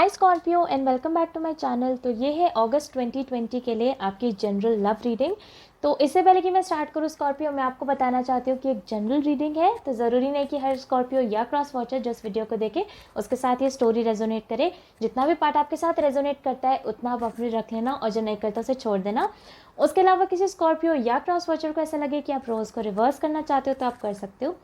Hi Scorpio and welcome back to my channel. तो ये है अगस्त 2020 के लिए आपकी जनरल लव रीडिंग। तो इससे पहले कि मैं स्टार्ट करूँ स्कॉर्पियो, मैं आपको बताना चाहती हूँ कि एक जनरल रीडिंग है, तो ज़रूरी नहीं कि हर स्कॉर्पियो या क्रॉस वॉचर जिस वीडियो को देखे उसके साथ ये स्टोरी रेजोनेट करे। जितना भी पार्ट आपके साथ रेजोनेट करता है उतना आप अपने रख लेना और जो नहीं करता उसे छोड़ देना। उसके अलावा किसी स्कॉर्पियो या क्रॉस वॉचर को ऐसा लगे कि आप रोज़ को रिवर्स करना चाहते हो तो आप कर सकते हो।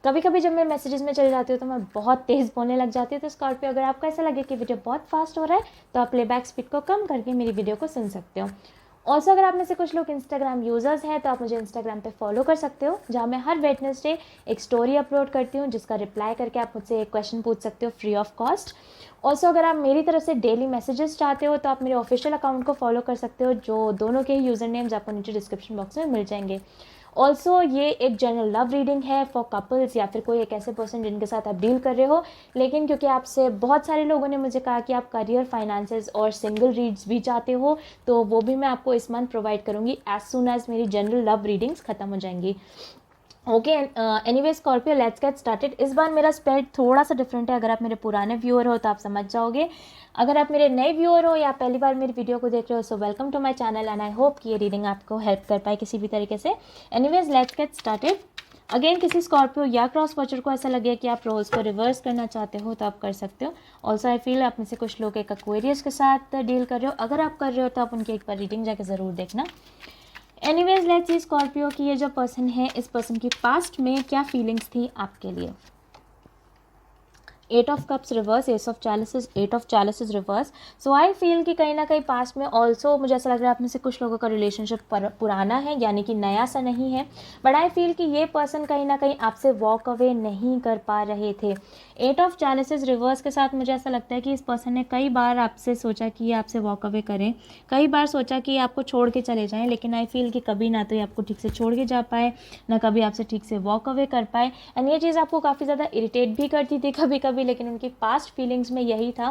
कभी कभी जब मैं मैसेजेस में चली जाती हूँ तो मैं बहुत तेज़ बोलने लग जाती हूँ, तो स्कॉर्पियो अगर आपको ऐसा लगे कि वीडियो बहुत फास्ट हो रहा है तो आप प्लेबैक स्पीड को कम करके मेरी वीडियो को सुन सकते हो। ऑल्सो अगर आप में से कुछ लोग इंस्टाग्राम यूज़र्स हैं तो आप मुझे इंस्टाग्राम पे फॉलो कर सकते हो, जहाँ मैं हर वेडनेसडे एक स्टोरी अपलोड करती हूँ जिसका रिप्लाई करके आप मुझसे एक क्वेश्चन पूछ सकते हो फ्री ऑफ कॉस्ट। ऑल्सो अगर आप मेरी तरफ से डेली मैसेजेस चाहते हो तो आप मेरे ऑफिशियल अकाउंट को फॉलो कर सकते हो, जो दोनों के ही यूज़र नेम्स आपको नीचे डिस्क्रिप्शन बॉक्स में मिल जाएंगे। ऑल्सो ये एक जनरल लव रीडिंग है फॉर कपल्स या फिर कोई एक ऐसे पर्सन जिनके साथ आप डील कर रहे हो, लेकिन क्योंकि आपसे बहुत सारे लोगों ने मुझे कहा कि आप करियर, फाइनेंसेस और सिंगल रीड्स भी चाहते हो, तो वो भी मैं आपको इस मंथ प्रोवाइड करूँगी एज सुन एज मेरी जनरल लव रीडिंग्स ख़त्म हो जाएंगी। Okay, anyway Scorpio, let's get started. इस बार मेरा स्पेड थोड़ा सा डिफरेंट है। अगर आप मेरे पुराने व्यूअर हो तो आप समझ जाओगे, अगर आप मेरे नए व्यूअर हो या पहली बार मेरी वीडियो को देख रहे हो so welcome to my channel and I hope कि ये रीडिंग आपको हेल्प कर पाए किसी भी तरीके से। Anyways let's get started. Again किसी स्कॉर्पियो या क्रॉस वॉचर को ऐसा लगे कि आप रोल्स को रिवर्स करना चाहते हो तो आप कर सकते हो। ऑल्सो आई फील आप में से कुछ लोग एक एक्वेरियस के साथ डील कर रहे हो। अगर आप कर रहे हो तो आप उनकी एक बार रीडिंग जाके ज़रूर देखना। एनीवेज लेट्स सी स्कॉर्पियो की ये जो पर्सन है, इस पर्सन की पास्ट में क्या फीलिंग्स थी आपके लिए। 8 of cups reverse, ace of chalices, 8 of chalices reverse. So I feel कि कहीं ना कहीं पास्ट में ऑल्सो मुझे ऐसा लग रहा है आप में से कुछ लोगों का रिलेशनशिप पुराना है, यानी कि नया सा नहीं है, बट आई फील कि ये पर्सन कहीं ना कहीं आपसे वॉक अवे नहीं कर पा रहे थे। 8 ऑफ चैलिसेस रिवर्स के साथ मुझे ऐसा लगता है कि इस पर्सन ने कई बार आपसे सोचा कि ये आपसे वॉक अवे करें, कई बार सोचा कि आपको छोड़ के चले जाएं, लेकिन आई फील कि कभी ना तो ये आपको ठीक से छोड़ के जा पाए, ना कभी आपसे ठीक से वॉक अवे कर पाए। एंड ये चीज़ आपको काफ़ी ज़्यादा इरिटेट भी करती थी कभी कभी, लेकिन उनकी पास्ट फीलिंग्स में यही था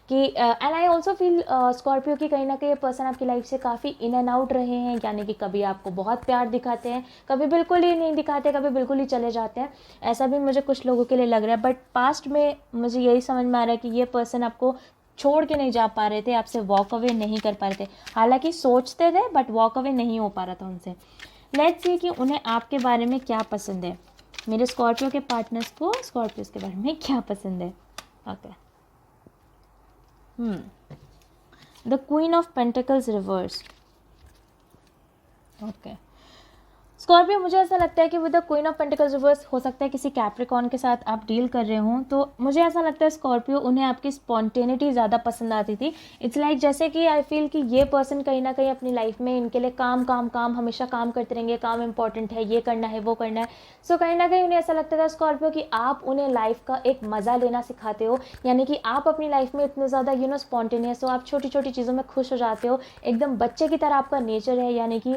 कि and I also feel Scorpio की कहीं ना कहीं ये पर्सन आपकी लाइफ से काफ़ी इन एंड आउट रहे हैं, यानी कि कभी आपको बहुत प्यार दिखाते हैं, कभी बिल्कुल ही नहीं दिखाते, कभी बिल्कुल ही चले जाते हैं। ऐसा भी मुझे कुछ लोगों के लिए लग रहा है, बट पास्ट में मुझे यही समझ में आ रहा है कि ये पर्सन आपको छोड़ के नहीं जा पा रहे थे, आपसे वॉक अवे नहीं कर पा रहे थे। हालांकि सोचते थे बट वॉक अवे नहीं हो पा रहा था उनसे। लेट्स सी कि उन्हें आपके बारे में क्या पसंद है, मेरे स्कॉर्पियो के पार्टनर्स को स्कॉर्पियोस के बारे में क्या पसंद है। Okay, the queen of pentacles reverse. Okay Scorpio, मुझे ऐसा लगता है कि with the queen of pentacles reverse हो सकता है किसी कैप्रिकॉन के साथ आप डील कर रहे हो, तो मुझे ऐसा लगता है स्कॉर्पियो उन्हें आपकी स्पॉन्टेनिटी ज़्यादा पसंद आती थी। इट्स लाइक जैसे कि आई फील कि ये पर्सन कहीं ना कहीं अपनी लाइफ में इनके लिए काम काम काम, हमेशा काम करते रहेंगे, काम इंपॉर्टेंट है, ये करना है वो करना है। सो कहीं ना कहीं उन्हें ऐसा लगता था स्कॉर्पियो कि आप उन्हें लाइफ का एक मज़ा लेना सिखाते हो, यानी कि आप अपनी लाइफ में इतने ज़्यादा स्पॉन्टेनियस हो, आप छोटी छोटी चीज़ों में खुश हो जाते हो, एकदम बच्चे की तरह आपका नेचर है। यानी कि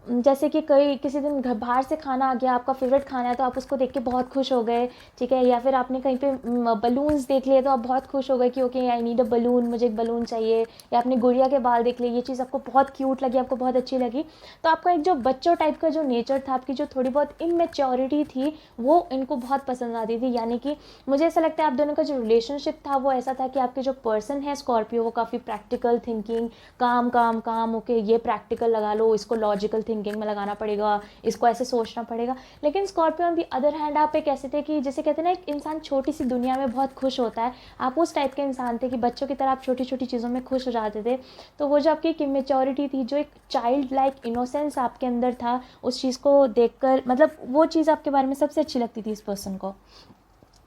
जैसे कि कई किसी दिन घर बाहर से खाना आ गया, आपका फेवरेट खाना है तो आप उसको देख के बहुत खुश हो गए, ठीक है, या फिर आपने कहीं पे बलून्स देख लिए तो आप बहुत खुश हो गए कि okay I need a balloon, मुझे एक बलून चाहिए, या आपने गुड़िया के बाल देख लिए, ये चीज़ आपको बहुत क्यूट लगी, आपको बहुत अच्छी लगी, तो आपका एक जो बच्चों टाइप का जो नेचर था, आपकी जो थोड़ी बहुत इनमेच्योरिटी थी, वो इनको बहुत पसंद आती थी। यानी कि मुझे ऐसा लगता है आप दोनों का जो रिलेशनशिप था वो ऐसा था कि आपके जो पर्सन है स्कॉर्पियो वो काफ़ी प्रैक्टिकल थिंकिंग, काम काम काम, ओके ये प्रैक्टिकल लगा लो, इसको लॉजिकल थिंकिंग में लगाना पड़ेगा, इसको ऐसे सोचना पड़ेगा। लेकिन Scorpio on the other hand आप एक ऐसे थे कि जैसे कहते हैं ना, एक इंसान छोटी सी दुनिया में बहुत खुश होता है, आप उस टाइप के इंसान थे कि बच्चों की तरह आप छोटी छोटी चीज़ों में खुश हो जाते थे। तो वो जो आपकी एक इमेच्योरिटी थी, जो एक चाइल्ड लाइक इनोसेंस आपके अंदर था, उस चीज़ को देखकर मतलब वो चीज़ आपके बारे में सबसे अच्छी लगती थी इस पर्सन को।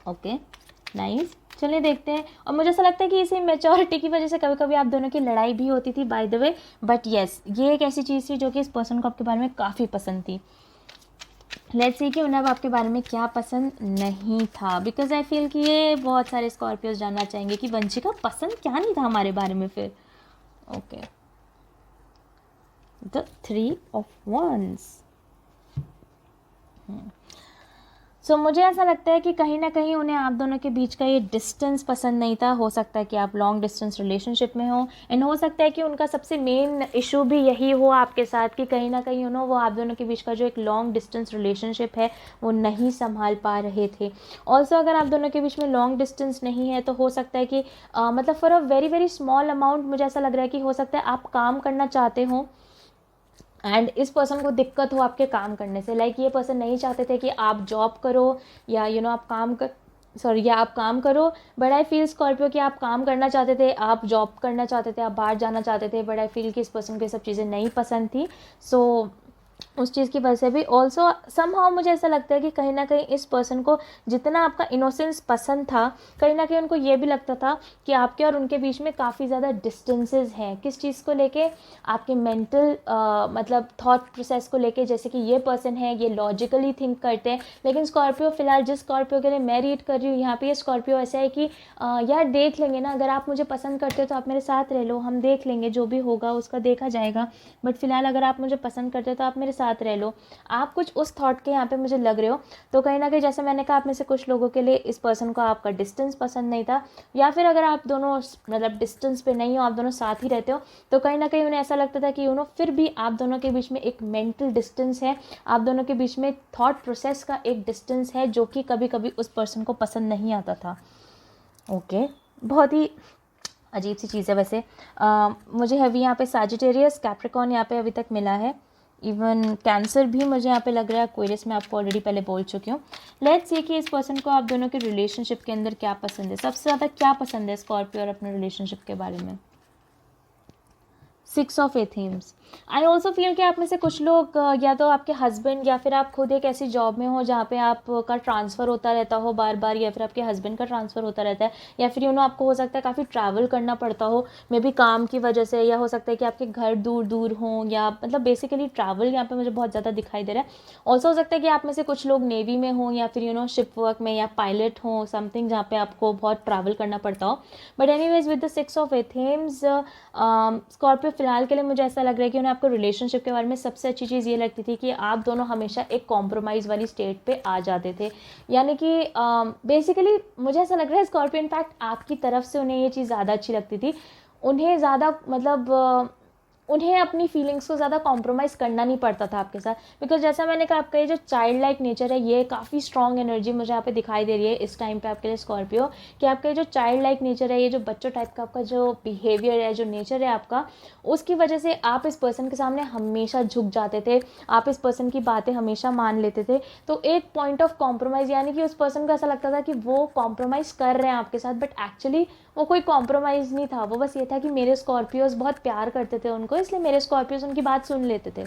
ओके नाइस, चलिए देखते हैं। और मुझे ऐसा लगता है कि इसी मेच्योरिटी की वजह से कभी कभी आप दोनों की लड़ाई भी होती थी by the way, but yes ये एक ऐसी चीज़ थी जो कि इस पर्सन को आपके बारे में काफ़ी पसंद थी। लेट्स सी कि उन्हें अब आपके बारे में क्या पसंद नहीं था, बिकॉज आई फील कि ये बहुत सारे स्कॉर्पियोज जानना चाहेंगे कि वंशिका पसंद क्या नहीं था हमारे बारे में फिर। Okay, the 3 of Wands। सो मुझे ऐसा लगता है कि कहीं ना कहीं उन्हें आप दोनों के बीच का ये डिस्टेंस पसंद नहीं था। हो सकता है कि आप लॉन्ग डिस्टेंस रिलेशनशिप में हो, एंड हो सकता है कि उनका सबसे मेन इशू भी यही हो आपके साथ कि कहीं ना कहीं वो आप दोनों के बीच का जो एक लॉन्ग डिस्टेंस रिलेशनशिप है वो नहीं संभाल पा रहे थे। ऑल्सो अगर आप दोनों के बीच में लॉन्ग डिस्टेंस नहीं है तो हो सकता है कि मतलब for a very very small amount मुझे ऐसा लग रहा है कि हो सकता है आप काम करना चाहते हो एंड इस पर्सन को दिक्कत हो आपके काम करने से। लाइक ये पर्सन नहीं चाहते थे कि आप जॉब करो या आप काम कर या आप काम करो, बट आई फील स्कॉर्पियो कि आप काम करना चाहते थे, आप जॉब करना चाहते थे, आप बाहर जाना चाहते थे, बट आई फील कि इस पर्सन को ये सब चीज़ें नहीं पसंद थी। सो उस चीज़ की वजह से भी ऑल्सो समहाउ मुझे ऐसा लगता है कि कहीं ना कहीं इस पर्सन को जितना आपका इनोसेंस पसंद था, कहीं ना कहीं उनको ये भी लगता था कि आपके और उनके बीच में काफ़ी ज़्यादा डिस्टेंसेस हैं। किस चीज़ को लेके? आपके मेंटल मतलब थॉट प्रोसेस को लेके। जैसे कि ये पर्सन है, ये लॉजिकली थिंक करते हैं, लेकिन स्कॉर्पियो फ़िलहाल जिस स्कॉर्पियो के लिए मैं रीड कर रही हूँ यहाँ पे, ये स्कॉर्पियो ऐसा है कि यार देख लेंगे ना, अगर आप मुझे पसंद करते हो तो आप मेरे साथ रह लो, हम देख लेंगे, जो भी होगा उसका देखा जाएगा, बट फिलहाल अगर आप मुझे पसंद करते हो तो आप मेरे साथ रह लो। आप कुछ उस थॉट के यहाँ पे मुझे लग रहे हो। तो कहीं ना कहीं जैसे मैंने कहा, आप में से कुछ लोगों के लिए इस पर्सन को आपका डिस्टेंस पसंद नहीं था, या फिर अगर आप दोनों मतलब डिस्टेंस पे नहीं हो, आप दोनों साथ ही रहते हो, तो कहीं ना कहीं उन्हें ऐसा लगता था कि फिर भी आप दोनों के बीच में एक मेंटल डिस्टेंस है, आप दोनों के बीच में थॉट प्रोसेस का एक डिस्टेंस है, जो कि कभी कभी उस पर्सन को पसंद नहीं आता था। ओके, बहुत ही अजीब सी चीज़ है वैसे। मुझे अभी यहाँ पे सैजिटेरियस, कैप्रिकॉर्न यहाँ पे अभी तक मिला है, इवन कैंसर भी मुझे यहाँ पे लग रहा है। एक्वेरियस में आपको ऑलरेडी पहले बोल चुकी हूँ। लेट्स सी कि इस पर्सन को आप दोनों के रिलेशनशिप के अंदर क्या पसंद है, सबसे ज़्यादा क्या पसंद है स्कॉर्पियो और अपने रिलेशनशिप के बारे में। 6 ऑफ एथेम्स। आई ऑल्सो फील कि आप में से कुछ लोग या तो आपके हस्बैंड या फिर आप खुद एक ऐसी जॉब में हो जहाँ पे आपका ट्रांसफ़र होता रहता हो बार बार, या फिर आपके हस्बैंड का ट्रांसफ़र होता रहता है, या फिर आपको हो सकता है काफ़ी ट्रैवल करना पड़ता हो, मे बी काम की वजह से, या हो सकता है कि आपके घर दूर दूर हों, या मतलब बेसिकली ट्रैवल यहाँ पे मुझे बहुत ज़्यादा दिखाई दे रहा है। ऑल्सो हो सकता है कि आप में से कुछ लोग नेवी में हों, या फिर शिप वर्क में, या पायलट हों, समथिंग जहाँ पे आपको बहुत ट्रैवल करना पड़ता हो। But anyways with the 6 of athames, Scorpio फिलहाल के लिए मुझे ऐसा लग रहा है कि उन्हें आपको रिलेशनशिप के बारे में सबसे अच्छी चीज़ ये लगती थी कि आप दोनों हमेशा एक कॉम्प्रोमाइज़ वाली स्टेट पे आ जाते थे। यानी कि बेसिकली मुझे ऐसा लग रहा है स्कॉर्पियो इनफैक्ट आपकी तरफ से उन्हें ये चीज़ ज़्यादा अच्छी लगती थी। उन्हें ज़्यादा मतलब उन्हें अपनी फीलिंग्स को ज़्यादा कॉम्प्रोमाइज़ करना नहीं पड़ता था आपके साथ, बिकॉज जैसा मैंने कहा, आपका ये जो चाइल्ड लाइक नेचर है, ये काफ़ी स्ट्रॉन्ग एनर्जी मुझे यहाँ पे दिखाई दे रही है इस टाइम पे आपके लिए स्कॉर्पियो, कि आपका ये जो चाइल्ड लाइक नेचर है, ये जो बच्चों टाइप का आपका जो बिहेवियर है, जो नेचर है आपका, उसकी वजह से आप इस पर्सन के सामने हमेशा झुक जाते थे, आप इस पर्सन की बातें हमेशा मान लेते थे। तो एक पॉइंट ऑफ कॉम्प्रोमाइज़, यानी कि उस पर्सन को ऐसा लगता था कि वो कॉम्प्रोमाइज़ कर रहे हैं आपके साथ, बट एक्चुअली वो कोई कॉम्प्रोमाइज़ नहीं था। वो बस ये था कि मेरे स्कॉर्पियोज बहुत प्यार करते थे उनको, इसलिए मेरे स्कॉर्पियोज उनकी बात सुन लेते थे।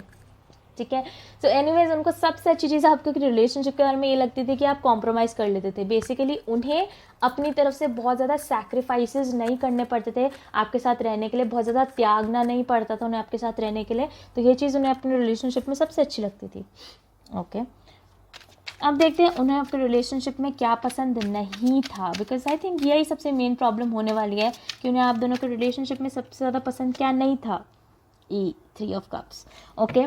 ठीक है। सो एनीवेज, उनको सबसे अच्छी चीज़ आपके रिलेशनशिप के बारे में ये लगती थी कि आप कॉम्प्रोमाइज़ कर लेते थे। बेसिकली उन्हें अपनी तरफ से बहुत ज़्यादा सैक्रिफाइसेस नहीं करने पड़ते थे आपके साथ रहने के लिए, बहुत ज़्यादा त्यागना नहीं पड़ता था उन्हें आपके साथ रहने के लिए। तो ये चीज़ उन्हें अपने रिलेशनशिप में सबसे अच्छी लगती थी। ओके, अब देखते हैं उन्हें आपके रिलेशनशिप में क्या पसंद नहीं था, बिकॉज आई थिंक यही सबसे मेन प्रॉब्लम होने वाली है कि उन्हें आप दोनों के रिलेशनशिप में सबसे ज़्यादा पसंद क्या नहीं था। ई 3 of cups. Okay,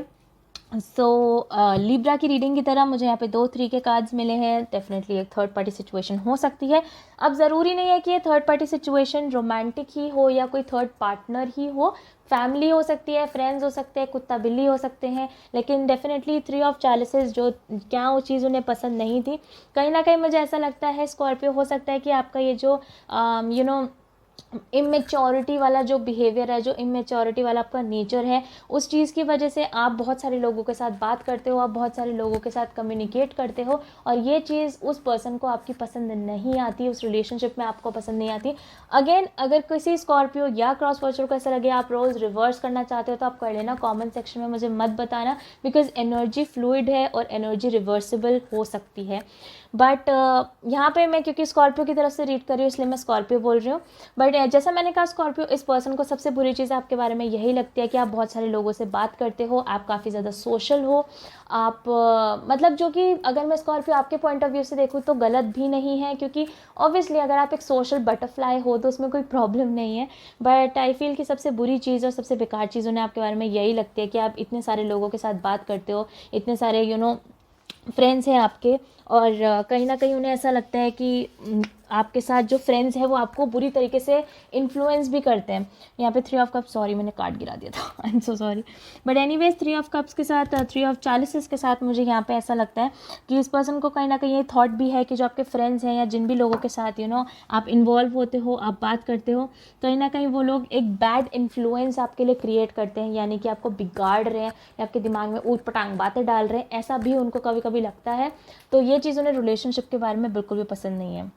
so Libra की रीडिंग की तरह मुझे यहाँ पे 2 3 के कार्ड्स मिले हैं। डेफिनेटली एक थर्ड पार्टी सिचुएशन हो सकती है। अब ज़रूरी नहीं है कि ये थर्ड पार्टी सिचुएशन रोमांटिक ही हो या कोई थर्ड पार्टनर ही हो, फैमिली हो सकती है, फ्रेंड्स हो सकते हैं, कुत्ता बिल्ली हो सकते हैं, लेकिन डेफिनेटली 3 ऑफ चैलिसेस जो क्या वो चीज़ उन्हें पसंद नहीं थी। कहीं ना कहीं मुझे ऐसा लगता है स्कॉर्पियो, हो सकता है कि आपका ये जो इमेच्योरिटी वाला जो बिहेवियर है, जो इमेच्योरिटी वाला आपका नेचर है, उस चीज़ की वजह से आप बहुत सारे लोगों के साथ बात करते हो, आप बहुत सारे लोगों के साथ कम्युनिकेट करते हो, और ये चीज़ उस पर्सन को आपकी पसंद नहीं आती, उस रिलेशनशिप में आपको पसंद नहीं आती। अगेन, अगर किसी स्कॉर्पियो या क्रॉस वॉचर को ऐसा लगे आप रोज़ रिवर्स करना चाहते हो तो आप कर लेना, कमेंट सेक्शन में मुझे मत बताना, बिकॉज एनर्जी फ्लूइड है और एनर्जी रिवर्सिबल हो सकती है। बट यहाँ पे मैं क्योंकि स्कॉर्पियो की तरफ से रीड कर रही हूँ इसलिए मैं स्कॉर्पियो बोल रही हूँ। बट जैसा मैंने कहा, स्कॉर्पियो इस पर्सन को सबसे बुरी चीज़ आपके बारे में यही लगती है कि आप बहुत सारे लोगों से बात करते हो, आप काफ़ी ज़्यादा सोशल हो, आप मतलब जो कि अगर मैं स्कॉर्पियो आपके पॉइंट ऑफ व्यू से देखूँ तो गलत भी नहीं है, क्योंकि ऑब्वियसली अगर आप एक सोशल बटरफ्लाई हो तो उसमें कोई प्रॉब्लम नहीं है। बट आई फील कि सबसे बुरी चीज़ और सबसे बेकार चीज़ उन्हें आपके बारे में यही लगती है कि आप इतने सारे लोगों के साथ बात करते हो, इतने सारे फ्रेंड्स हैं आपके, और कहीं ना कहीं उन्हें ऐसा लगता है कि आपके साथ जो फ्रेंड्स हैं वो आपको बुरी तरीके से इन्फ्लुएंस भी करते हैं। यहाँ पे 3 ऑफ कप्स, सॉरी मैंने कार्ड गिरा दिया था, I am so sorry, but anyways 3 of cups के साथ 3 ऑफ चालिसेस के साथ मुझे यहाँ पे ऐसा लगता है कि इस पर्सन को कहीं ना कहीं ये थॉट भी है कि जो आपके फ्रेंड्स हैं या जिन भी लोगों के साथ आप इन्वॉल्व होते हो, आप बात करते हो, कहीं ना कहीं वो लोग एक बैड इन्फ्लुएंस आपके लिए क्रिएट करते हैं, यानी कि आपको बिगाड़ रहे हैं या आपके दिमाग में ऊट पटांग बातें डाल रहे हैं, ऐसा भी उनको कभी कभी लगता है। तो ये चीज़ उन्हें रिलेशनशिप के बारे में बिल्कुल भी पसंद नहीं है।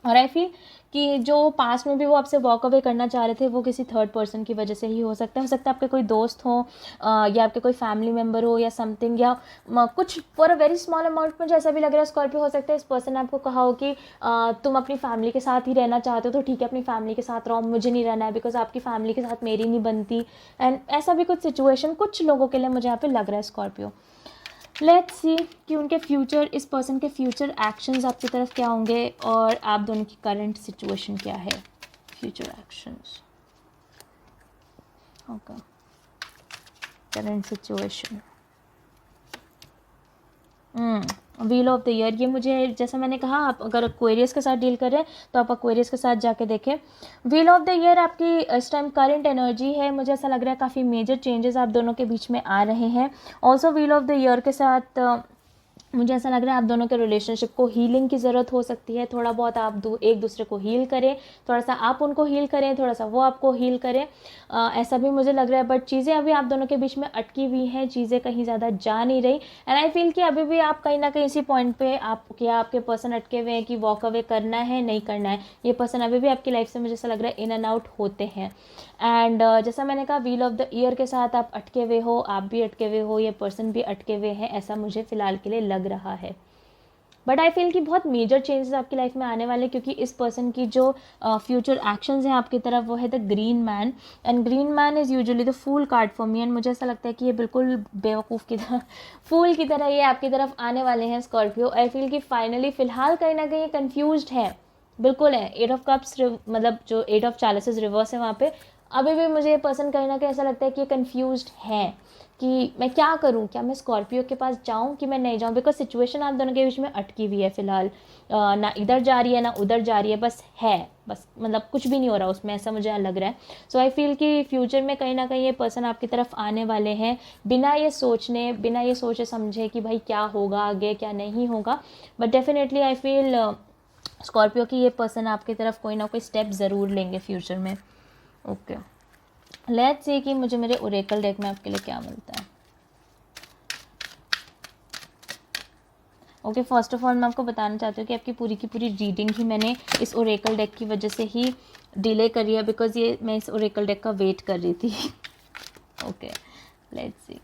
और आई फील कि जो पास में भी वो आपसे वॉक अवे करना चाह रहे थे वो किसी थर्ड पर्सन की वजह से ही हो सकता है आपके कोई दोस्त हो या आपके कोई फैमिली मेम्बर हो या समथिंग, या कुछ for a very small amount मुझे ऐसा भी लग रहा है स्कॉर्पियो, हो सकता है इस पर्सन ने आपको कहा हो कि तुम अपनी फैमिली के साथ ही रहना चाहते हो तो ठीक है अपनी फैमिली के साथ रहो, मुझे नहीं रहना है बिकॉज आपकी फैमिली के साथ मेरी नहीं बनती, एंड ऐसा भी कुछ सिचुएशन कुछ लोगों के लिए मुझे यहाँ पे लग रहा है स्कॉर्पियो। लेट्स सी कि उनके फ्यूचर, इस पर्सन के फ्यूचर एक्शंस आपकी तरफ क्या होंगे और आप दोनों की करंट सिचुएशन क्या है। Future actions, okay, current situation, wheel of the year. ये मुझे, जैसा मैंने कहा, आप अगर एक्वेरियस के साथ डील कर रहे हैं तो आप एक्वेरियस के साथ जाके देखें। व्हील ऑफ द ईयर आपकी इस टाइम करंट एनर्जी है, मुझे ऐसा लग रहा है काफ़ी मेजर चेंजेस आप दोनों के बीच में आ रहे हैं। Also wheel of the year के साथ मुझे ऐसा लग रहा है आप दोनों के रिलेशनशिप को हीलिंग की ज़रूरत हो सकती है, थोड़ा बहुत आप एक दूसरे को हील करें, थोड़ा सा आप उनको हील करें, थोड़ा सा वो आपको हील करें, ऐसा भी मुझे लग रहा है। बट चीज़ें अभी आप दोनों के बीच में अटकी हुई हैं, चीज़ें कहीं ज़्यादा जा नहीं रही, एंड आई फील कि अभी भी आप कहीं ना कहीं इसी पॉइंट पे आपके पर्सन अटके हुए हैं कि वॉक अवे करना है नहीं करना है। ये पर्सन अभी भी आपकी लाइफ से मुझे ऐसा लग रहा है इन एंड आउट होते हैं। एंड जैसा मैंने कहा व्हील ऑफ द ईयर के साथ आप अटके हुए हो, आप भी अटके हुए हो, ये पर्सन भी अटके हुए हैं, ऐसा मुझे फ़िलहाल के लिए लग रहा है। बट आई फील कि बहुत मेजर चेंजेस आपकी लाइफ में आने वाले, क्योंकि इस पर्सन की जो फ्यूचर एक्शंस हैं आपकी तरफ वो है the green man, and green man is usually the fool card for me, and मुझे ऐसा लगता है कि ये बिल्कुल बेवकूफ़ की तरह फूल की तरह ये आपकी तरफ आने वाले हैं स्कॉर्पियो। आई फील कि फाइनली फ़िलहाल कहीं ना कहीं कन्फ्यूज्ड है, बिल्कुल है। 8 ऑफ कप्स मतलब जो 8 ऑफ चालिसेस रिवर्स है वहाँ पे अभी भी मुझे ये पर्सन कहीं ना कहीं ऐसा लगता है कि ये कन्फ्यूज्ड है कि मैं क्या करूं, क्या मैं स्कॉर्पियो के पास जाऊं कि मैं नहीं जाऊं, बिकॉज सिचुएशन आप दोनों के बीच में अटकी हुई है फ़िलहाल, ना इधर जा रही है ना उधर जा रही है, बस मतलब कुछ भी नहीं हो रहा उसमें, ऐसा मुझे लग रहा है। सो आई फील कि फ्यूचर में कहीं ना कहीं ये पर्सन आपकी तरफ आने वाले हैं बिना ये सोचे समझे कि भाई क्या होगा आगे क्या नहीं होगा, but definitely I feel Scorpio की ये पर्सन आपकी तरफ कोई ना कोई स्टेप ज़रूर लेंगे फ्यूचर में। ओके, लेट्स सी कि मुझे मेरे ओरेकल डेक में आपके लिए क्या मिलता है। ओके, फर्स्ट ऑफ ऑल मैं आपको बताना चाहती हूँ कि आपकी पूरी की पूरी रीडिंग ही मैंने इस ओरेकल डेक की वजह से ही डिले करी है, बिकॉज ये मैं इस ओरेकल डेक का वेट कर रही थी। ओके, लेट्स सी,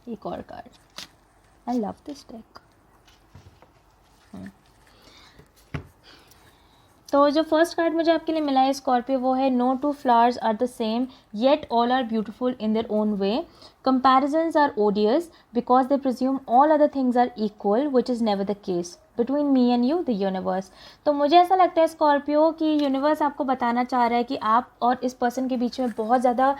एक और card, I love this deck. तो जो फर्स्ट कार्ड मुझे आपके लिए मिला है स्कॉर्पियो वो है no two flowers are the same yet all are beautiful in their own way, comparisons are odious because they presume all other things are equal, which is never the case between me and you, the universe। तो मुझे ऐसा लगता है Scorpio कि universe आपको बताना चाह रहा है कि आप और इस पर्सन के बीच में बहुत ज़्यादा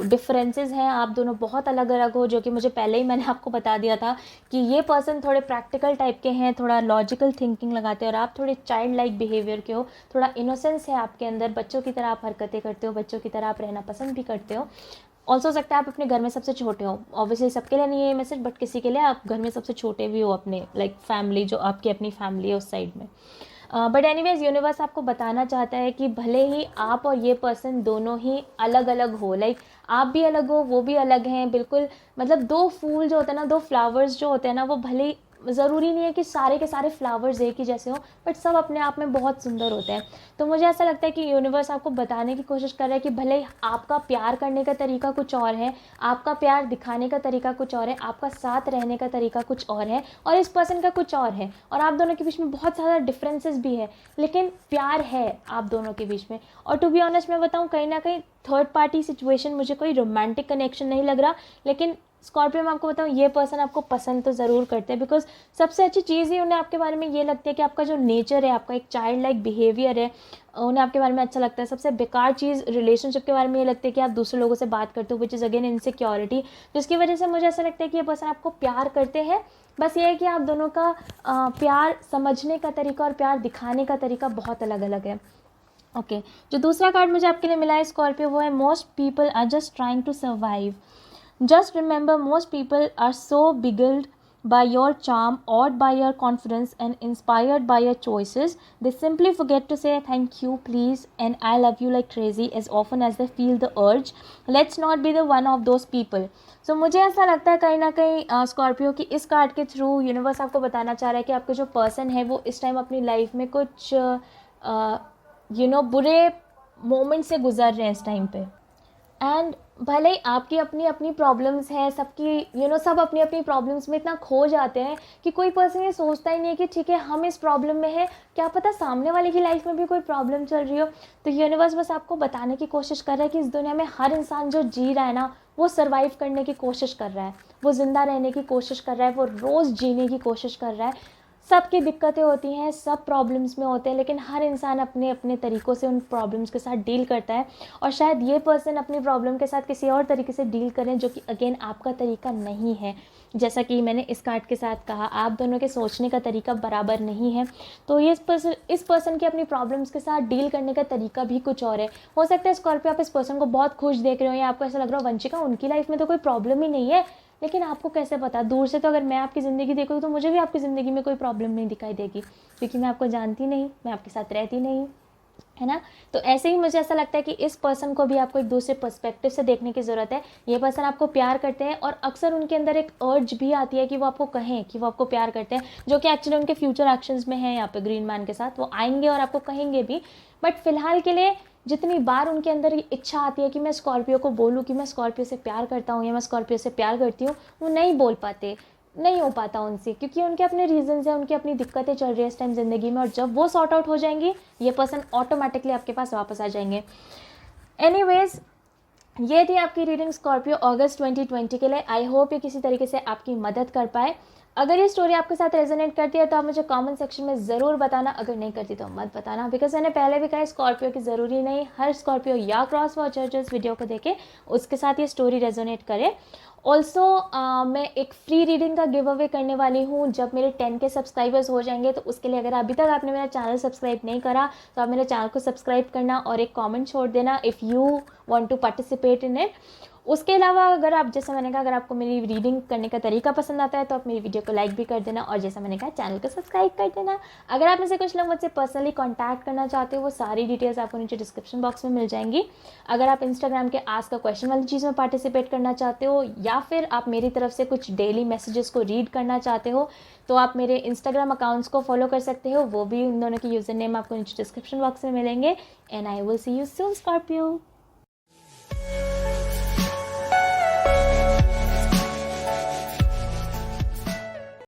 डिफरेंसेस हैं, आप दोनों बहुत अलग अलग हो, जो कि मुझे पहले ही मैंने आपको बता दिया था कि ये पर्सन थोड़े प्रैक्टिकल टाइप के हैं, थोड़ा लॉजिकल थिंकिंग लगाते हैं, और आप थोड़े चाइल्ड लाइक बिहेवियर के हो, थोड़ा इनोसेंस है आपके अंदर, बच्चों की तरह आप हरकतें करते हो, बच्चों की तरह आप रहना पसंद भी करते हो। ऑल्सो सकता है आप अपने घर में सबसे छोटे हो, ऑब्वियसली सबके लिए नहीं है ये मैसेज, बट किसी के लिए आप घर में सबसे छोटे भी हो अपने फैमिली, जो आपकी अपनी फैमिली है उस साइड में। बट एनीवेज यूनिवर्स आपको बताना चाहता है कि भले ही आप और ये पर्सन दोनों ही अलग अलग हो, आप भी अलग हो वो भी अलग हैं बिल्कुल, मतलब दो फूल जो होते हैं ना, दो फ्लावर्स जो होते हैं ना, वो भले ही ज़रूरी नहीं है कि सारे के सारे फ्लावर्स एक ही जैसे हों, बट सब अपने आप में बहुत सुंदर होते हैं। तो मुझे ऐसा लगता है कि यूनिवर्स आपको बताने की कोशिश कर रहा है कि भले आपका प्यार करने का तरीका कुछ और है, आपका प्यार दिखाने का तरीका कुछ और है, आपका साथ रहने का तरीका कुछ और है, और इस पर्सन का कुछ और है, और आप दोनों के बीच में बहुत ज़्यादा डिफरेंसेस भी है, लेकिन प्यार है आप दोनों के बीच में। और टू बी ऑनेस्ट मैं बताऊँ, कहीं ना कहीं थर्ड पार्टी सिचुएशन, मुझे कोई रोमांटिक कनेक्शन नहीं लग रहा, लेकिन स्कॉर्पियो में आपको बताऊँ, ये पर्सन आपको पसंद तो ज़रूर करते हैं, बिकॉज सबसे अच्छी चीज़ ही उन्हें आपके बारे में ये लगती है कि आपका जो नेचर है, आपका एक चाइल्ड लाइक बिहेवियर है, उन्हें आपके बारे में अच्छा लगता है। सबसे बेकार चीज़ रिलेशनशिप के बारे में ये लगती है कि आप दूसरे लोगों से बात करते हो, विच इज़ अगेन इनसिक्योरिटी, जिसकी वजह से मुझे ऐसा लगता है कि ये पर्सन आपको प्यार करते हैं। बस ये है कि आप दोनों का प्यार समझने का तरीका और प्यार दिखाने का तरीका बहुत अलग अलग है। ओके, जो दूसरा कार्ड मुझे आपके लिए मिला है स्कॉर्पियो, वो है most people are just trying to survive. Just remember, most people are so beguiled by your charm, awed by your confidence, and inspired by your choices. They simply forget to say thank you, please, and I love you like crazy as often as they feel the urge. Let's not be the one of those people. So मुझे ऐसा लगता है कहीं ना कहीं Scorpio की इस card के थ्रू यूनिवर्स आपको बताना चाह रहा है कि आपके जो पर्सन है वो इस टाइम अपनी लाइफ में कुछ बुरे मोमेंट से गुजर रहे हैं इस टाइम पे। एंड भले ही आपकी अपनी अपनी प्रॉब्लम्स हैं, सबकी सब अपनी अपनी प्रॉब्लम्स में इतना खो जाते हैं कि कोई पर्सन ये सोचता ही नहीं है कि ठीक है हम इस प्रॉब्लम में हैं, क्या पता सामने वाले की लाइफ में भी कोई प्रॉब्लम चल रही हो। तो यूनिवर्स बस आपको बताने की कोशिश कर रहा है कि इस दुनिया में हर इंसान जो जी रहा है ना, वो सर्वाइव करने की कोशिश कर रहा है, वो ज़िंदा रहने की कोशिश कर रहा है, वो रोज़ जीने की कोशिश कर रहा है। सबकी दिक्कतें होती हैं, सब प्रॉब्लम्स में होते हैं, लेकिन हर इंसान अपने अपने तरीक़ों से उन प्रॉब्लम्स के साथ डील करता है। और शायद ये पर्सन अपनी प्रॉब्लम के साथ किसी और तरीके से डील करें जो कि अगेन आपका तरीका नहीं है। जैसा कि मैंने इस कार्ड के साथ कहा, आप दोनों के सोचने का तरीका बराबर नहीं है। तो ये इस पर्सन की अपनी प्रॉब्लम्स के साथ डील करने का तरीका भी कुछ और है। हो सकता है स्कॉर्पियो आप इस पर्सन को बहुत खुश देख रहे हो, या आपको ऐसा लग रहा हो वंशिका उनकी लाइफ में तो कोई प्रॉब्लम ही नहीं है, लेकिन आपको कैसे पता, दूर से तो अगर मैं आपकी ज़िंदगी देखूँ तो मुझे भी आपकी ज़िंदगी में कोई प्रॉब्लम नहीं दिखाई देगी, क्योंकि मैं आपको जानती नहीं, मैं आपके साथ रहती नहीं, है ना। तो ऐसे ही मुझे ऐसा लगता है कि इस पर्सन को भी आपको एक दूसरे पर्सपेक्टिव से देखने की ज़रूरत है। ये पर्सन आपको प्यार करते हैं और अक्सर उनके अंदर एक अर्ज भी आती है कि वो आपको कहें कि वो आपको प्यार करते हैं, जो कि एक्चुअली उनके फ्यूचर एक्शंस में है। यहाँ पे ग्रीन मैन के साथ वो आएंगे और आपको कहेंगे भी, बट फिलहाल के लिए जितनी बार उनके अंदर इच्छा आती है कि मैं स्कॉर्पियो को बोलूँ कि मैं स्कॉर्पियो से प्यार करता हूँ या मैं स्कॉर्पियो से प्यार करती हूँ, वो नहीं बोल पाते, नहीं हो पाता उनसे, क्योंकि उनके अपने रीजंस हैं, उनकी अपनी दिक्कतें चल रही है इस टाइम ज़िंदगी में, और जब वो सॉर्ट आउट हो जाएंगी ये पर्सन ऑटोमेटिकली आपके पास वापस आ जाएंगे। एनीवेज, ये थी आपकी रीडिंग स्कॉर्पियो अगस्त 2020 के लिए। आई होप ये किसी तरीके से आपकी मदद कर पाए। अगर ये स्टोरी आपके साथ रेजोनेट करती है तो आप मुझे कमेंट सेक्शन में ज़रूर बताना, अगर नहीं करती तो मत बताना, बिकॉज मैंने पहले भी कहा स्कॉर्पियो की ज़रूरी नहीं हर स्कॉर्पियो या क्रॉस वॉचर जो इस वीडियो को देखे उसके साथ ये स्टोरी रेजोनेट करे। ऑल्सो मैं एक फ्री रीडिंग का गिव अवे करने वाली हूँ जब मेरे 10K सब्सक्राइबर्स हो जाएंगे। तो उसके लिए अगर अभी तक आपने मेरा चैनल सब्सक्राइब नहीं करा तो आप मेरे चैनल को सब्सक्राइब करना और एक कमेंट छोड़ देना if you want to participate in it. उसके अलावा अगर आप, जैसा मैंने कहा, अगर आपको मेरी रीडिंग करने का तरीका पसंद आता है तो आप मेरी वीडियो को लाइक भी कर देना, और जैसा मैंने कहा चैनल को सब्सक्राइब कर देना। अगर आप में से कुछ लोग मुझसे पर्सनली कांटेक्ट करना चाहते हो, वो सारी डिटेल्स आपको नीचे डिस्क्रिप्शन बॉक्स में मिल जाएंगी। अगर आप इंस्टाग्राम के आस्क अ क्वेश्चन वाली चीज़ में पार्टिसिपेट करना चाहते हो, या फिर आप मेरी तरफ से कुछ डेली मैसेजेस को रीड करना चाहते हो, तो आप मेरे इंस्टाग्राम अकाउंट्स को फॉलो कर सकते हो। वो भी उन दोनों के यूज़र नेम आपको नीचे डिस्क्रिप्शन बॉक्स में मिलेंगे। And I will see you soon Scorpio.